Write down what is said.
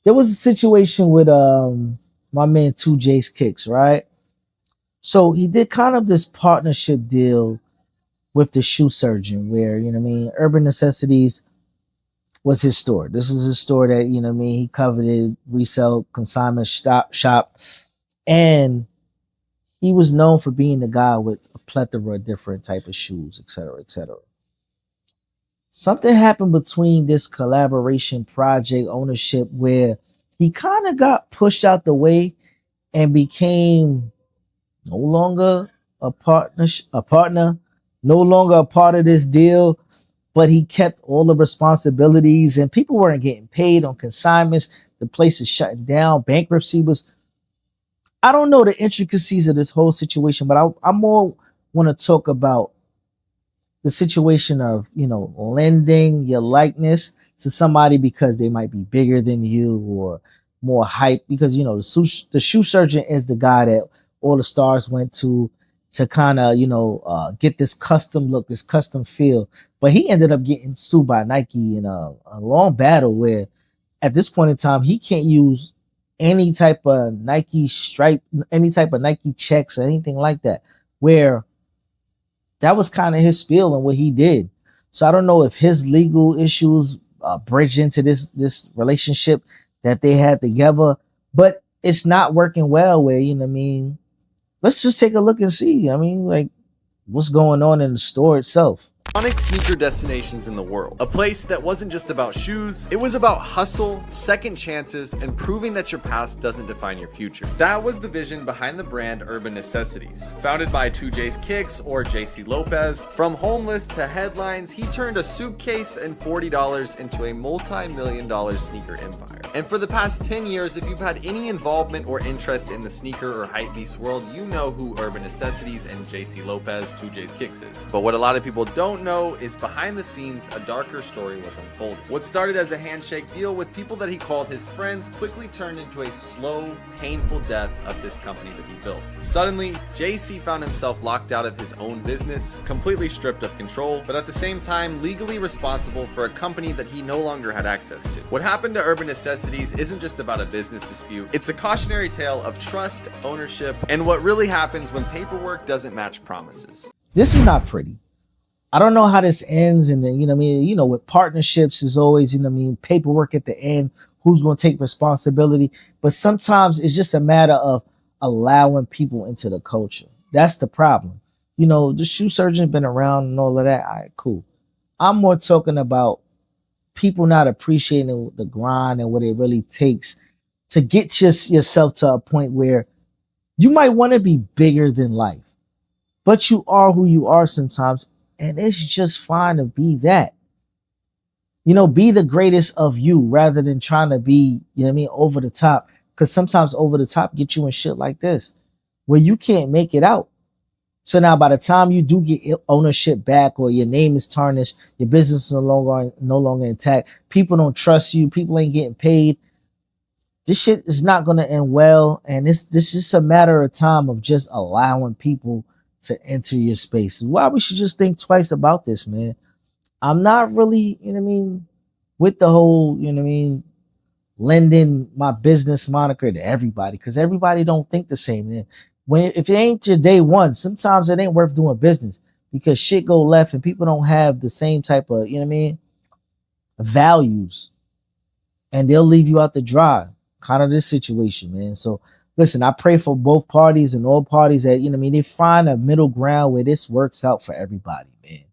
there was a situation with my man 2J's Kicks, right? So he did kind of this partnership deal with the shoe surgeon where, you know what I mean, Urban Necessities was his store. This is his store that, you know what I mean, he coveted resell consignment shop. And he was known for being the guy with a plethora of different type of shoes, et cetera, et cetera. Something happened between this collaboration project ownership where he kind of got pushed out the way and became no longer a partner, no longer a part of this deal, but he kept all the responsibilities and people weren't getting paid on consignments. The place is shutting down. Bankruptcy was, I don't know the intricacies of this whole situation, but I more want to talk about the situation of, you know, lending your likeness to somebody because they might be bigger than you or more hype, because you know the shoe surgeon is the guy that all the stars went to kind of, you know, get this custom look, this custom feel. But he ended up getting sued by Nike in a long battle where at this point in time he can't use any type of Nike stripe, any type of Nike checks or anything like that, where that was kind of his spiel and what he did. So I don't know if his legal issues bridge into this relationship that they had together, but it's not working well. Where, you know what I mean, let's just take a look and see. I mean, like, what's going on in the store itself. Iconic sneaker destinations in the world. A place that wasn't just about shoes, it was about hustle, second chances, and proving that your past doesn't define your future. That was the vision behind the brand Urban Necessities. Founded by 2J's Kicks or JC Lopez, from homeless to headlines, he turned a suitcase and $40 into a multi-million-dollar sneaker empire. And for the past 10 years, if you've had any involvement or interest in the sneaker or hypebeast world, you know who Urban Necessities and JC Lopez, 2J's Kicks is. But what a lot of people don't know is behind the scenes, a darker story was unfolding. What started as a handshake deal with people that he called his friends quickly turned into a slow, painful death of this company that he built. Suddenly, JC found himself locked out of his own business, completely stripped of control, but at the same time legally responsible for a company that he no longer had access to. What happened to Urban Necessities isn't just about a business dispute, it's a cautionary tale of trust, ownership, and what really happens when paperwork doesn't match promises. This is not pretty. I don't know how this ends, and then, you know what I mean, you know, with partnerships is always, you know what I mean, paperwork at the end, who's going to take responsibility. But sometimes it's just a matter of allowing people into the culture. That's the problem. You know, the shoe surgeon's been around and all of that. All right, cool. I'm more talking about people not appreciating the grind and what it really takes to get yourself to a point where you might want to be bigger than life, but you are who you are sometimes. And it's just fine to be that. You know, be the greatest of you rather than trying to be, you know what I mean, over the top. Because sometimes over the top get you in shit like this, where you can't make it out. So now by the time you do get ownership back or your name is tarnished, your business is no longer intact, people don't trust you, people ain't getting paid. This shit is not going to end well. And this is just a matter of time of just allowing people to enter your space. Why we should just think twice about this, man. I'm not really, you know what I mean, with the whole, you know what I mean, lending my business moniker to everybody, because everybody don't think the same, man. If it ain't your day one, sometimes it ain't worth doing business because shit go left and people don't have the same type of, you know what I mean, values, and they'll leave you out to dry. Kind of this situation, man. So listen, I pray for both parties and all parties that, you know what I mean, they find a middle ground where this works out for everybody, man.